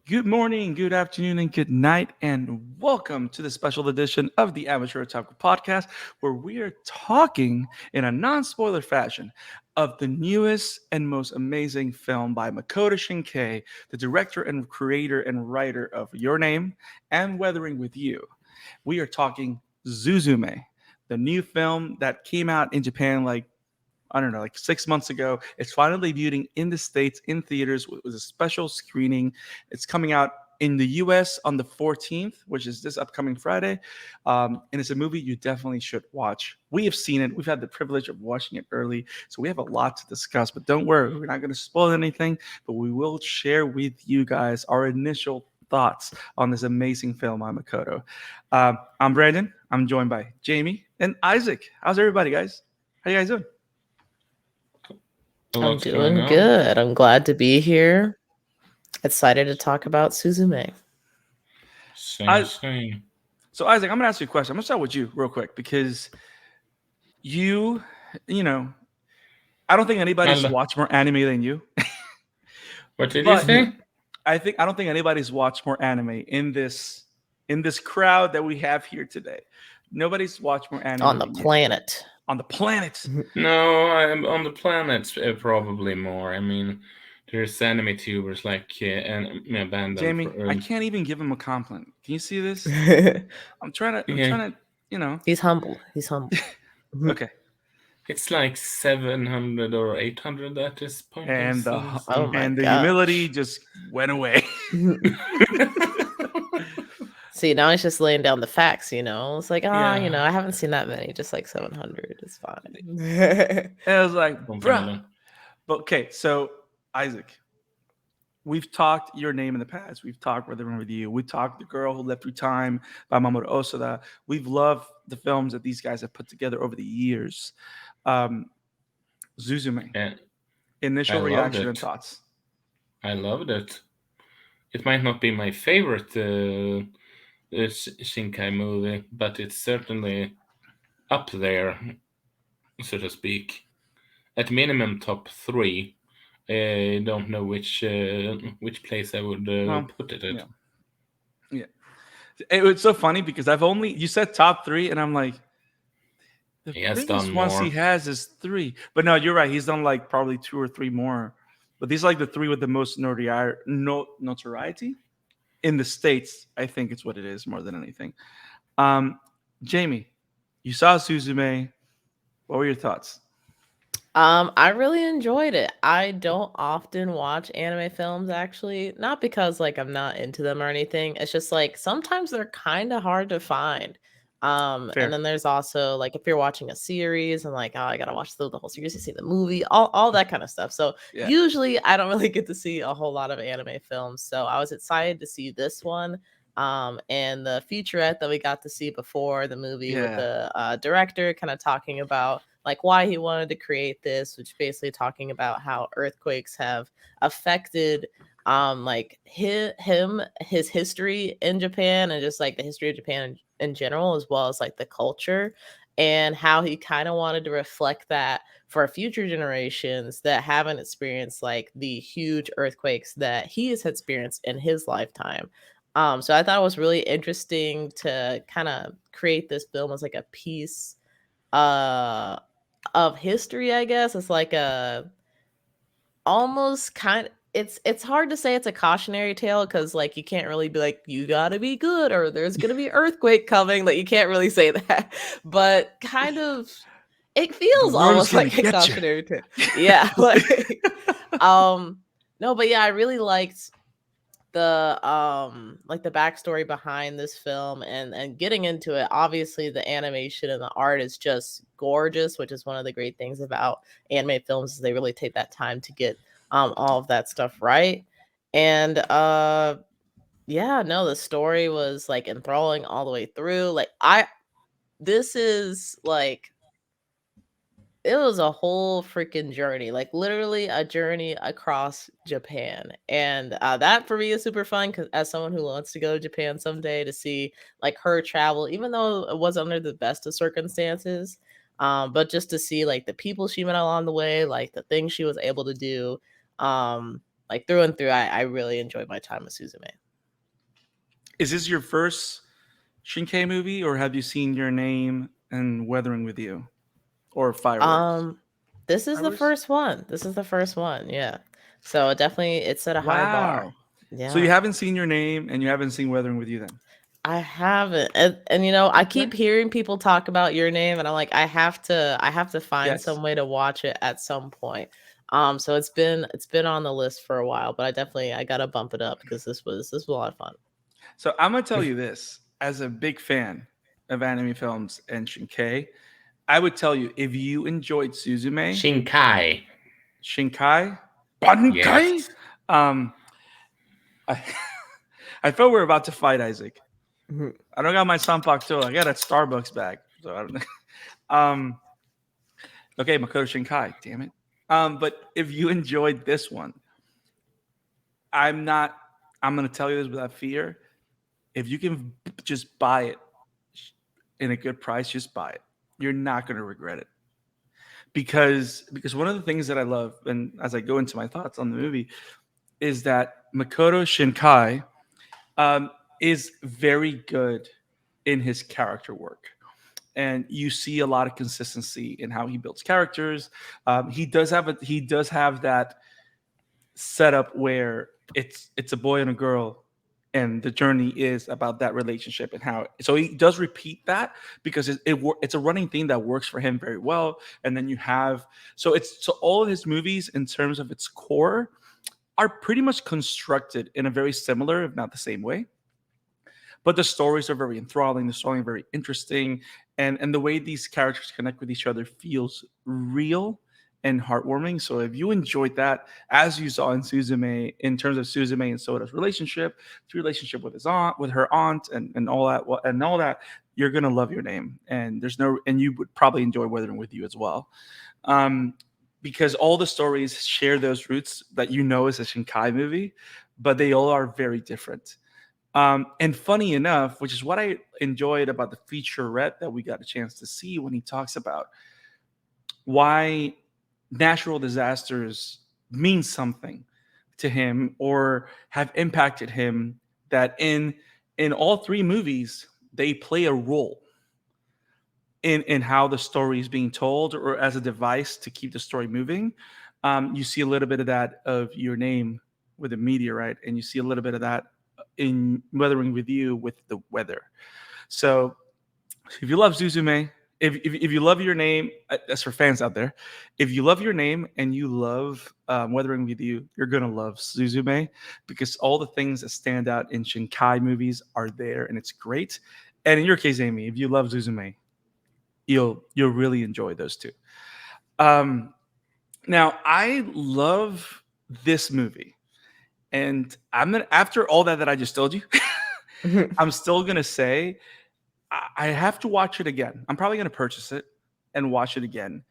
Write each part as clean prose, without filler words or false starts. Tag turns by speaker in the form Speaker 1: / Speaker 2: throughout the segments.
Speaker 1: Good morning, good afternoon, and good night, and welcome to the special edition of the Amateur Otaku podcast, where we are talking in a non-spoiler fashion of the newest and most amazing film by Makoto Shinkai, the director and creator and writer of Your Name and Weathering with You. We are talking Suzume, the new film that came out in Japan like I don't know, like 6 months ago. It's finally debuting in the States in theaters with a special screening. It's coming out in the US on the 14th, which is this upcoming Friday. And it's a movie you definitely should watch. We have seen it. We've had the privilege of watching it early. So we have a lot to discuss. But don't worry, we're not going to spoil anything, but we will share with you guys our initial thoughts on this amazing film by Makoto. I'm Brandon. I'm joined by Jamie and Isaac. How's everybody, guys? How you guys doing?
Speaker 2: I'm doing good. I'm glad to be here. Excited to talk about Suzume.
Speaker 1: I,
Speaker 3: Same.
Speaker 1: so Isaac, I'm gonna ask you a question. I'm gonna start with you real quick because you, you know, I don't think anybody's
Speaker 3: Hello.
Speaker 1: watched more anime than you,
Speaker 3: What did you
Speaker 1: but
Speaker 3: say?
Speaker 1: I don't think anybody's watched more anime in this crowd that we have here today. Nobody's watched more anime
Speaker 2: On the
Speaker 1: than you
Speaker 2: planet.
Speaker 1: on the planet.
Speaker 3: No, I'm on the planet probably more. I mean, there's anime tubers like and Abandon
Speaker 1: Jamie,
Speaker 3: for
Speaker 1: I can't even give him a compliment. Can you see this? I'm trying to. I'm
Speaker 3: yeah.
Speaker 1: trying to. You know.
Speaker 2: He's humble. He's humble.
Speaker 1: Okay.
Speaker 3: It's like 700 or 800 at this point. I
Speaker 1: And the
Speaker 3: see.
Speaker 2: Oh my
Speaker 1: and the humility
Speaker 2: gosh.
Speaker 1: just went away.
Speaker 2: See, now he's just laying down the facts, It's like,
Speaker 1: Yeah.
Speaker 2: I haven't seen that many, just like 700. It's fine.
Speaker 1: And I was like, bruh.
Speaker 3: Completely.
Speaker 1: But okay, so Isaac, we've talked your name in the past. We've talked Rhythm with You. We talked The Girl Who Left Through Time by Mamoru Osoda. We've loved the films that these guys have put together over the years. Um, Suzume,
Speaker 3: Yeah, I
Speaker 1: initial
Speaker 3: loved
Speaker 1: reaction and
Speaker 3: it.
Speaker 1: thoughts.
Speaker 3: I loved it. It might not be my favorite Shinkai movie, but it's certainly up there, so to speak. At minimum, top three. I don't know which place I would put it at.
Speaker 1: Yeah, yeah. It's so funny because you said top three, and I'm like, the
Speaker 3: He has done
Speaker 1: biggest ones he
Speaker 3: more.
Speaker 1: has is three. But no, you're right. He's done like probably two or three more. But these are like the three with the most notoriety in the States. I think it's what it is more than anything. Um, Jamie, you saw Suzume. What were your thoughts?
Speaker 2: I really enjoyed it. I don't often watch anime films actually, not because like I'm not into them or anything. It's just like sometimes they're kind of hard to find. And
Speaker 1: Fair.
Speaker 2: then there's also like if you're watching a series and like, oh, I gotta watch the whole series to see the movie, all that kind of stuff. So
Speaker 1: Yeah.
Speaker 2: usually I don't really get to see a whole lot of anime films. So I was excited to see this one. And the featurette that we got to see before the movie with
Speaker 1: Yeah.
Speaker 2: the director kind of talking about like why he wanted to create this, which basically talking about how earthquakes have affected like his history in Japan and just like the history of Japan in general, as well as like the culture, and how he kind of wanted to reflect that for future generations that haven't experienced like the huge earthquakes that he has experienced in his lifetime. So I thought it was really interesting to kind of create this film as like a piece uh of history, I guess. It's like a almost kind it's hard to say it's a cautionary tale because like you can't really be like you gotta be good or there's gonna be earthquake coming, like you can't really say that, but kind of it
Speaker 1: The
Speaker 2: feels
Speaker 1: world is
Speaker 2: almost
Speaker 1: gonna
Speaker 2: like a
Speaker 1: get you.
Speaker 2: cautionary tale. Yeah, um no, but yeah, I really liked the backstory behind this film and getting into it. Obviously the animation and the art is just gorgeous, which is one of the great things about anime films is they really take that time to get all of that stuff right. And yeah, no, the story was like enthralling all the way through. Like I this is like it was a whole freaking journey, like literally a journey across Japan. And that for me is super fun because as someone who wants to go to Japan someday to see like her travel, even though it was under the best of circumstances, but just to see like the people she met along the way, like the things she was able to do. like through and through, I really enjoyed my time with Suzume.
Speaker 1: Is this your first Shinkai movie, or have you seen Your Name and Weathering with You, or Fireworks?
Speaker 2: Um, this is the
Speaker 1: Fireworks.
Speaker 2: first one. This is the first one. Yeah. So definitely, it's at a high bar.
Speaker 1: Wow. So you
Speaker 2: Yeah.
Speaker 1: haven't seen Your Name and you haven't seen Weathering with You then?
Speaker 2: I haven't, and you know, I keep
Speaker 1: Okay.
Speaker 2: hearing people talk about Your Name, and I'm like, I have to find
Speaker 1: Yes.
Speaker 2: some way to watch it at some point. So it's been on the list for a while, but I gotta bump it up because this was a lot of fun.
Speaker 1: So I'm gonna tell you this: as a big fan of anime films and Shinkai, I would tell you if you enjoyed Suzume,
Speaker 3: Shinkai.
Speaker 1: Shinkai, Bankai,
Speaker 3: Yes.
Speaker 1: um, I, I felt we were about to fight, Isaac.
Speaker 2: Mhm.
Speaker 1: I don't got my Sanpak I got that Starbucks bag. So I don't know. Okay, Makoto Shinkai, damn it. But if you enjoyed this one, I'm not. I'm gonna tell you this without fear. If you can just buy it in a good price, just buy it. You're not gonna regret it. Because one of the things that I love, and as I go into my thoughts on the movie, is that Makoto Shinkai um, is very good in his character work, and you see a lot of consistency in how he builds characters. He does have that setup where it's a boy and a girl, and the journey is about that relationship and how. So he does repeat that because it's a running theme that works for him very well. And then you have so all of his movies in terms of its core are pretty much constructed in a very similar, if not the same way. But the stories are very enthralling. The story is very interesting, and the way these characters connect with each other feels real and heartwarming. So if you enjoyed that, as you saw in Suzume, in terms of Suzume and Soda's relationship, the relationship with his aunt, with her aunt, and all that, and all that, you're gonna love Your Name, and you would probably enjoy Weathering with You as well. Um, because all the stories share those roots that you know is a Shinkai movie, but they all are very different. And funny enough, which is what I enjoyed about the featurette that we got a chance to see when he talks about why natural disasters mean something to him or have impacted him, that in all three movies they play a role in how the story is being told or as a device to keep the story moving. You see a little bit of that of Your Name with the meteorite, and you see a little bit of that in Weathering with You with the weather. So if you love Suzume, if you love Your Name, that's for fans out there. If you love Your Name and you love Weathering with You, you're gonna love Suzume because all the things that stand out in Shinkai movies are there, and it's great. And in your case, Amy, if you love Suzume, you'll really enjoy those two. Um, Now, I love this movie, and I'm gonna after all that I just told you, I'm still gonna say I have to watch it again. I'm probably gonna purchase it and watch it again,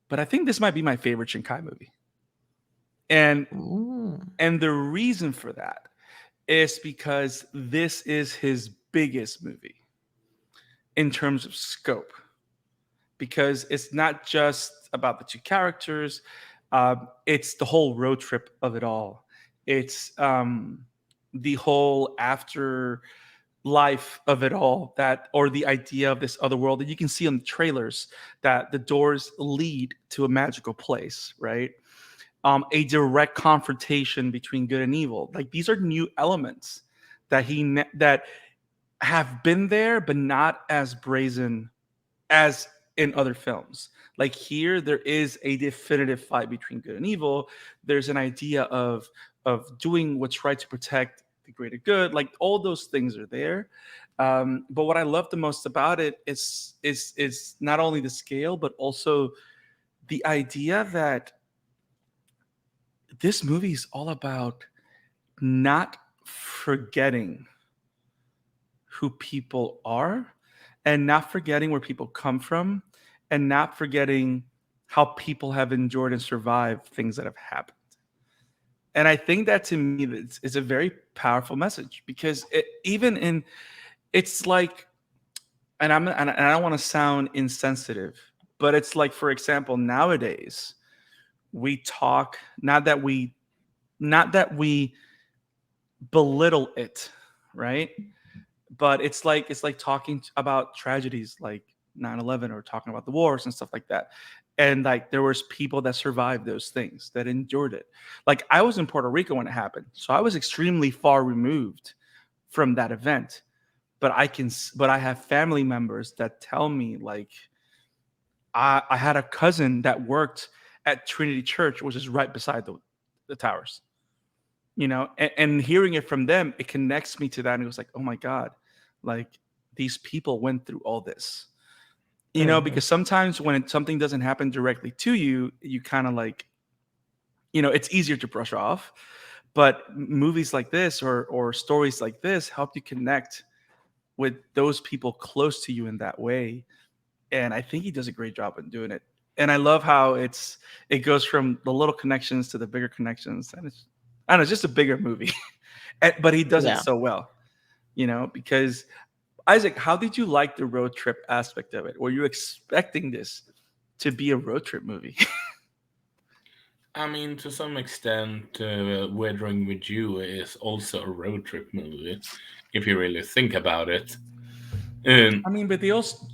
Speaker 1: but I think this might be my favorite Shinkai movie, and
Speaker 2: Ooh.
Speaker 1: and the reason for that is because this is his biggest movie in terms of scope. Because it's not just about the two characters, it's the whole road trip of it all. It's the whole after life of it all, that or the idea of this other world that you can see on the trailers, that the doors lead to a magical place, right? A direct confrontation between good and evil. Like these are new elements that have been there, but not as brazen as in other films. Like here, there is a definitive fight between good and evil. There's an idea of doing what's right to protect the greater good. Like all those things are there. But what I love the most about it is not only the scale, but also the idea that this movie is all about not forgetting who people are and not forgetting where people come from and not forgetting how people have endured and survived things that have happened. And I think that to me is a very powerful message because even in it's like, and I don't want to sound insensitive, but it's like, for example, nowadays we talk, not that we not that we belittle it, right? But it's like talking about tragedies like 9/11 or talking about the wars and stuff like that. And like there was people that survived those things, that endured it. Like I was in Puerto Rico when it happened, so I was extremely far removed from that event. But I have family members that tell me like I had a cousin that worked at Trinity Church, which is right beside the towers. And hearing it from them, it connects me to that, and it was like, oh my god, like these people went through all this.
Speaker 2: Mhm.
Speaker 1: Because sometimes when something doesn't happen directly to you, you kind of like, it's easier to brush off. But movies like this or stories like this help you connect with those people close to you in that way. And I think he does a great job in doing it. And I love how it goes from the little connections to the bigger connections, and it's, I don't know, it's just a bigger movie. But he does it
Speaker 2: Yeah.
Speaker 1: so well, because Isaac, how did you like the road trip aspect of it? Were you expecting this to be a road trip movie?
Speaker 3: I mean, to some extent, Weathering with You is also a road trip movie, if you really think about it. Um,
Speaker 1: I mean, but they also,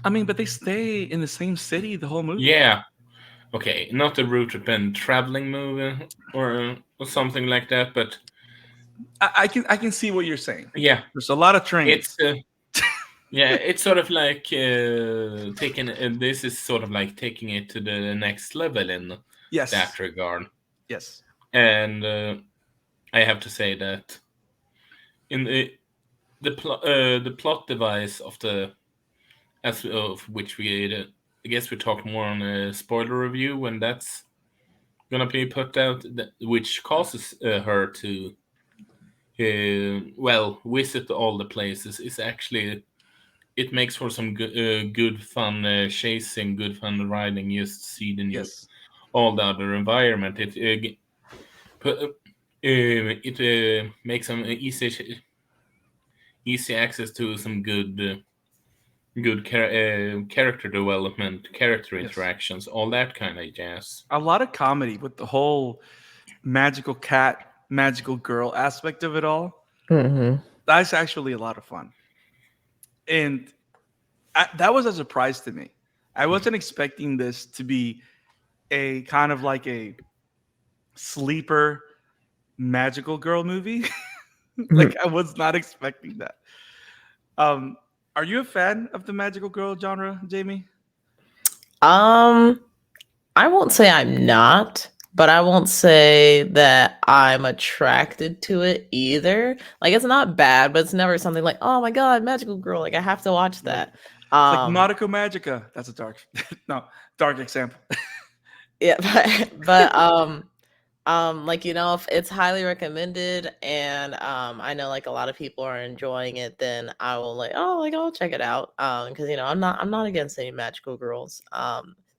Speaker 1: I mean, but they stay in the same city the whole movie.
Speaker 3: yeah, okay, not a road trip and traveling movie or something like that, but
Speaker 1: I can see what you're saying.
Speaker 3: yeah,
Speaker 1: There's a lot of
Speaker 3: it's
Speaker 1: trains.
Speaker 3: yeah, it's sort of like taking. This is sort of like taking it to the next level in that
Speaker 1: Yes,
Speaker 3: regard,
Speaker 1: yes,
Speaker 3: and I have to say that in the plot device of the as of which we I guess we talk more on a spoiler review when that's gonna be put out, which causes her to visit all the places is actually it makes for some good fun chasing, good fun riding. Just see the new
Speaker 1: yes.
Speaker 3: all the other environment. It makes some easy access to some good character development, character
Speaker 1: Yes.
Speaker 3: interactions, all that kind of jazz.
Speaker 1: A lot of comedy with the whole magical cat, magical girl aspect of it all.
Speaker 2: Mhm.
Speaker 1: That's actually a lot of fun. And that was a surprise to me. I wasn't expecting this to be a kind of like a sleeper magical girl movie. Like I was not expecting that. Um, are you a fan of the magical girl genre, Jamie?
Speaker 2: Um, I won't say I'm not, but I won't say that I'm attracted to it either. Like it's not bad, but it's never something like, "Oh my god, magical girl, like I have to watch
Speaker 1: Right.
Speaker 2: that."
Speaker 1: It's like
Speaker 2: Um,
Speaker 1: Madoka Magica. That's a dark, no, dark example.
Speaker 2: yeah, but like if it's highly recommended and I know like a lot of people are enjoying it, then I will like, oh, like I'll check it out. Because I'm not against any magical girls.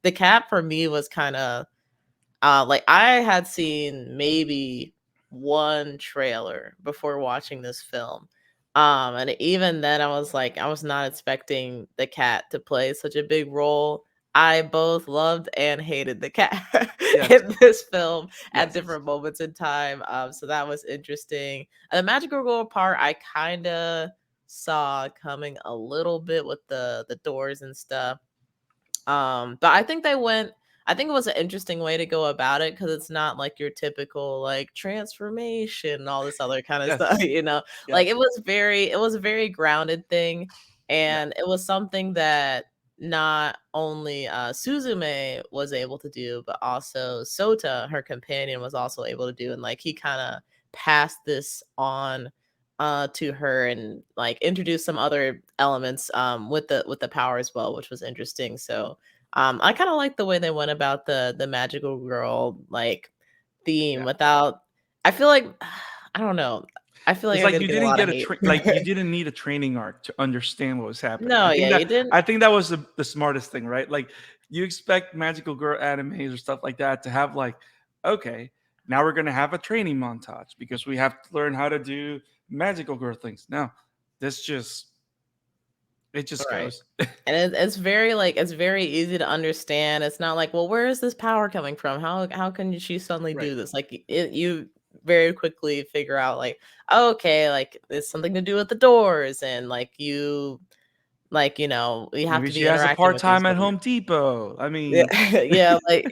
Speaker 2: The cat for me was kind of like I had seen maybe one trailer before watching this film. And even then I was like, I was not expecting the cat to play such a big role. I both loved and hated the cat
Speaker 1: Yes,
Speaker 2: in this film at
Speaker 1: yes.
Speaker 2: different moments in time. So that was interesting. And the magical girl part, I kind of saw coming a little bit with the doors and stuff. But I think it was an interesting way to go about it because it's not like your typical like transformation and all this other kind of
Speaker 1: Yes.
Speaker 2: stuff. Like
Speaker 1: Yes.
Speaker 2: it was a very grounded thing,
Speaker 1: Yeah.
Speaker 2: and it was something that not only Suzume was able to do, but also Sota, her companion, was also able to do. And like he kind of passed this on to her and like introduced some other elements with the power as well, which was interesting. So I kind of like the way they went about the magical girl like theme
Speaker 1: Yeah.
Speaker 2: without I feel like I don't know. I feel like
Speaker 1: It's
Speaker 2: I'm
Speaker 1: like
Speaker 2: gonna
Speaker 1: you
Speaker 2: get a
Speaker 1: didn't
Speaker 2: lot of
Speaker 1: get
Speaker 2: hate.
Speaker 1: like you didn't need a training arc to understand what was happening.
Speaker 2: No, yeah, you didn't.
Speaker 1: I think that was the smartest thing, right? Like you expect magical girl animes or stuff like that to have like, okay, now we're gonna have a training montage because we have to learn how to do magical girl things. No, this just it just
Speaker 2: Right.
Speaker 1: goes.
Speaker 2: And it's very like it's very easy to understand. It's not like, well, where is this power coming from? How can she suddenly
Speaker 1: Right.
Speaker 2: do this? Like it, you very quickly figure out like, oh, okay, like it's something to do with the doors, and like you know, we have
Speaker 1: Maybe
Speaker 2: to
Speaker 1: she
Speaker 2: be
Speaker 1: has a
Speaker 2: interacting
Speaker 1: part
Speaker 2: with these
Speaker 1: time at
Speaker 2: different.
Speaker 1: Home Depot. I mean,
Speaker 2: Yeah, yeah, like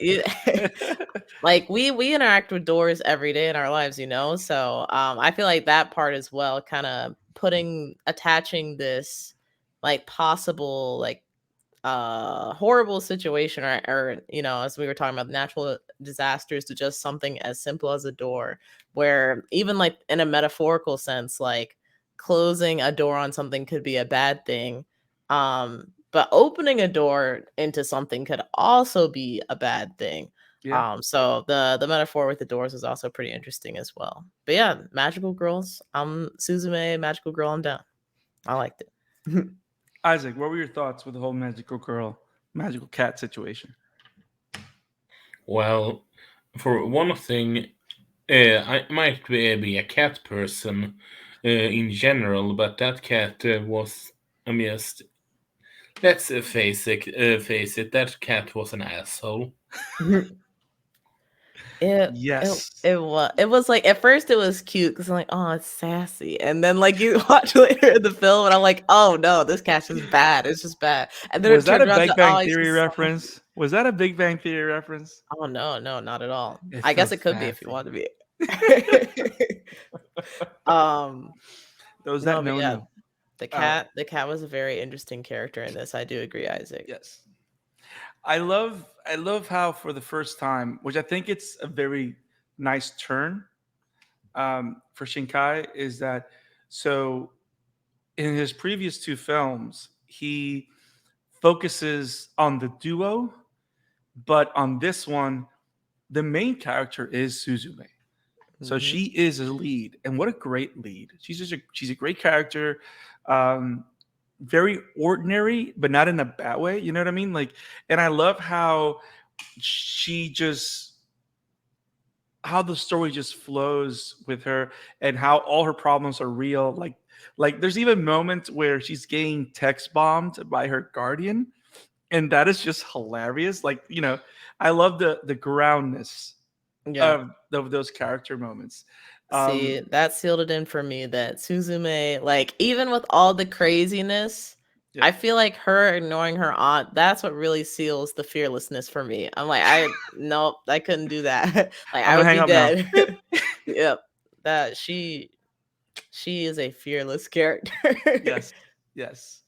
Speaker 2: like we interact with doors every day in our lives, you know. So I feel like that part as well, kind of putting attaching this like possible like horrible situation, or you know, as we were talking about natural disasters, to just something as simple as a door, where even like in a metaphorical sense, like closing a door on something could be a bad thing, but opening a door into something could also be a bad thing.
Speaker 1: yeah.
Speaker 2: So the metaphor with the doors is also pretty interesting as well. But yeah, magical girls, Suzume magical girl, I'm down. I liked it.
Speaker 1: Isaac, what were your thoughts with the whole magical girl, magical cat situation?
Speaker 3: Well, for one thing, I might be a cat person in general, but that cat was. I mean, let's face it. That cat was an asshole.
Speaker 2: It
Speaker 1: Yes.
Speaker 2: it was like at first it was cute because I'm like, oh, it's sassy, and then like you watch later in the film, and I'm like, oh no, this cat's just bad. It's just bad, and then
Speaker 1: Was
Speaker 2: it
Speaker 1: that
Speaker 2: turns
Speaker 1: a
Speaker 2: around
Speaker 1: Big
Speaker 2: to
Speaker 1: Bang
Speaker 2: oh, he's
Speaker 1: Theory
Speaker 2: just soft.
Speaker 1: reference? Was that a Big Bang Theory reference?
Speaker 2: Oh no, no, not at all.
Speaker 1: It
Speaker 2: I guess
Speaker 1: felt
Speaker 2: it could be if you
Speaker 1: sassy.
Speaker 2: want to be. um,
Speaker 1: Those that
Speaker 2: no, but
Speaker 1: know
Speaker 2: yeah,
Speaker 1: know. Uh,
Speaker 2: the cat was a very interesting character in this. I do agree, Isaac.
Speaker 1: yes. I love how for the first time, which I think it's a very nice turn for Shinkai, is that so in his previous two films he focuses on the duo, but on this one the main character is Suzume. So
Speaker 2: Hmm.
Speaker 1: she is a lead, and what a great lead! She's a great character, um, very ordinary, but not in a bad way. You know what I mean? Like, and I love how she just how the story just flows with her, and how all her problems are real. Like there's even moments where she's getting text bombed by her guardian, and that is just hilarious. Like I love the groundness
Speaker 2: Yeah.
Speaker 1: of those character moments.
Speaker 2: See,
Speaker 1: Um,
Speaker 2: that sealed it in for me that Suzume, like, even with all the craziness,
Speaker 1: yeah,
Speaker 2: I feel like her ignoring her aunt, that's what really seals the fearlessness for me. I'm like, nope, I couldn't do that. Like,
Speaker 1: I'm
Speaker 2: I
Speaker 1: gonna
Speaker 2: would
Speaker 1: hang
Speaker 2: be
Speaker 1: up now. Beep.
Speaker 2: dead. Yep. That she is a fearless character.
Speaker 1: Yes, yes,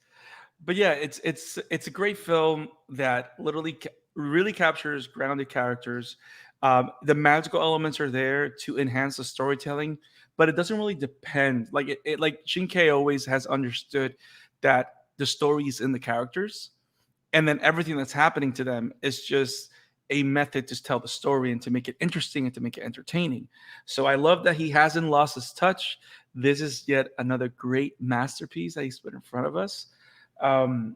Speaker 1: but yeah, it's a great film that literally really captures grounded characters. The magical elements are there to enhance the storytelling, but it doesn't really depend. Like like Shinkai always has understood that the story is in the characters, and then everything that's happening to them is just a method to tell the story and to make it interesting and to make it entertaining. So I love that he hasn't lost his touch. This is yet another great masterpiece that he's put in front of us. Um,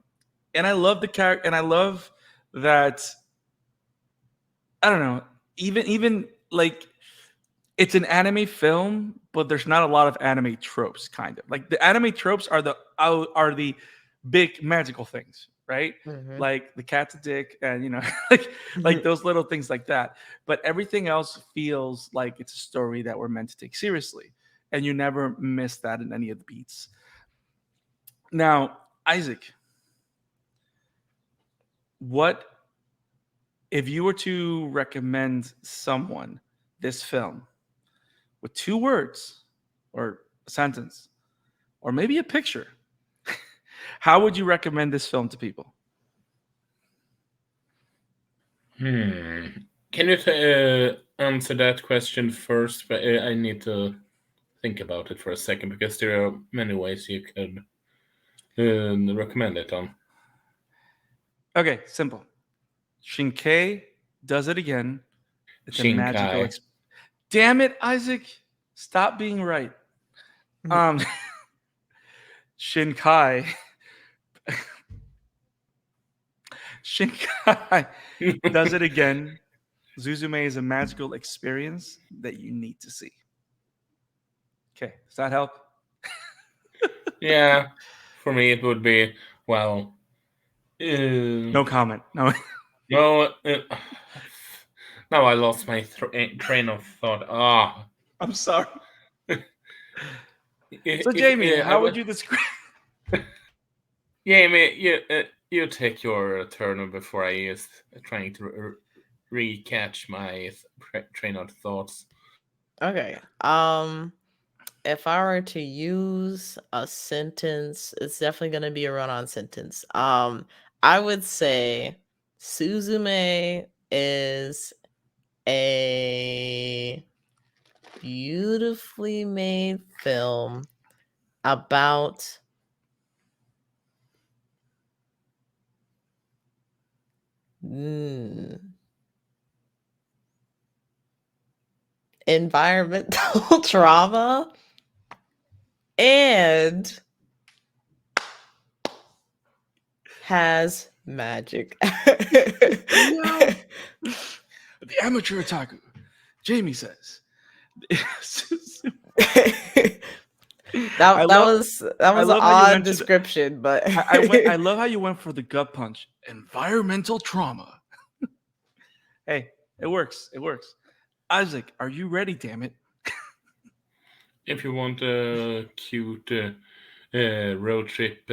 Speaker 1: and I love the character, and I love that, I don't know, even like it's an anime film, but there's not a lot of anime tropes. Kind of like the anime tropes are the big magical things, right?
Speaker 2: Hmm.
Speaker 1: Like the cat's a dick, and like those little things like that. But everything else feels like it's a story that we're meant to take seriously, and you never miss that in any of the beats. Now, Isaac, what if you were to recommend someone this film with two words or a sentence or maybe a picture, how would you recommend this film to people?
Speaker 3: Hmm. Can you answer that question first? But I need to think about it for a second because there are many ways you could recommend it on.
Speaker 1: Okay, simple. Shinkai does it again. It's a magical
Speaker 3: Shinkai.
Speaker 1: Damn it, Isaac. Stop being right. Um Shinkai Shinkai does it again. Suzume is a magical experience that you need to see. Okay, does that help?
Speaker 3: Yeah, for me it would be well. Uh,
Speaker 1: No comment. No.
Speaker 3: no, now I lost my train of thought. Ah,
Speaker 1: I'm sorry.
Speaker 3: If-
Speaker 1: So, Jamie,
Speaker 3: I
Speaker 1: how
Speaker 3: would-
Speaker 1: would you describe?
Speaker 3: Jamie, you take your turn before I is trying to recatch my train of thoughts.
Speaker 2: Okay. If I were to use a sentence, it's definitely gonna be a run-on sentence. I would say Suzume is a beautifully made film about environmental trauma and has magic.
Speaker 1: No. The amateur otaku, Jamie says.
Speaker 2: That
Speaker 1: I
Speaker 2: was
Speaker 1: love
Speaker 2: an
Speaker 1: how you
Speaker 2: odd
Speaker 1: mentioned-
Speaker 2: description, but
Speaker 1: I love how you went for the gut punch. Environmental trauma. Hey, it works. It works. Isaac, are you ready? Damn it!
Speaker 3: If you want a cute road trip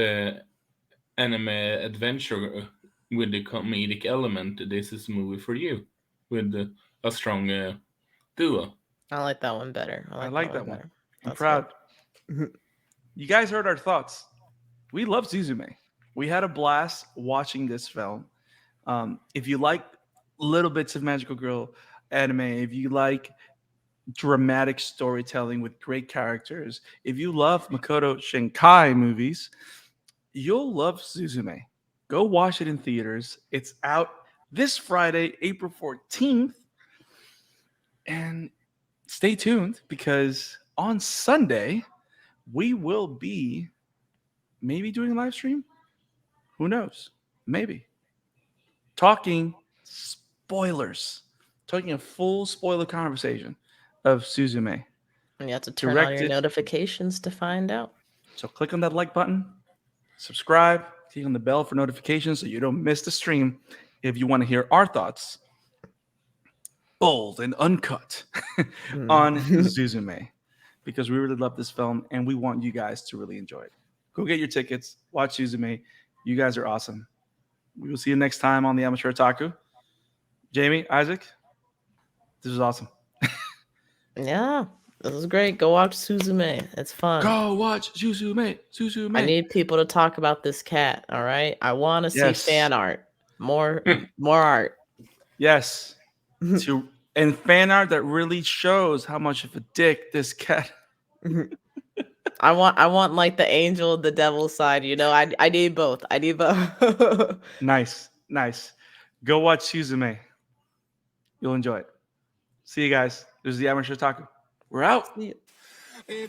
Speaker 3: anime adventure with the comedic element, this is a movie for you with a strong duo.
Speaker 2: I like that one better.
Speaker 1: I like that one.
Speaker 2: better.
Speaker 1: I'm
Speaker 2: That's
Speaker 1: proud.
Speaker 2: good.
Speaker 1: You guys heard our thoughts. We love Suzume. We had a blast watching this film. If you like little bits of magical girl anime, if you like dramatic storytelling with great characters, if you love Makoto Shinkai movies, you'll love Suzume. Go watch it in theaters. It's out this Friday, April 14th. And stay tuned because on Sunday, we will be maybe doing a live stream. Who knows? Maybe. Talking spoilers. Talking a full spoiler conversation of Suzume.
Speaker 2: And you have to turn on your
Speaker 1: Directed-
Speaker 2: notifications to find out.
Speaker 1: So click on that like button, subscribe, click on the bell for notifications so you don't miss the stream if you want to hear our thoughts. Bold and uncut on Suzume. Because we really love this film and we want you guys to really enjoy it. Go get your tickets, watch Suzume. You guys are awesome. We will see you next time on the Amateur Otaku. Jamie, Isaac, this was awesome.
Speaker 2: Yeah, this is great. Go watch Suzume. It's fun.
Speaker 1: Go watch Suzume. Suzume.
Speaker 2: I need people to talk about this cat. All right, I want to see
Speaker 1: Yes.
Speaker 2: fan art. More art.
Speaker 1: Yes. And fan art that really shows how much of a dick this cat.
Speaker 2: I want like the angel, the devil side. You know, I need both. I need both.
Speaker 1: Nice. Go watch Suzume. You'll enjoy it. See you guys. This is the Amateur Otaku. We're out.
Speaker 2: See you.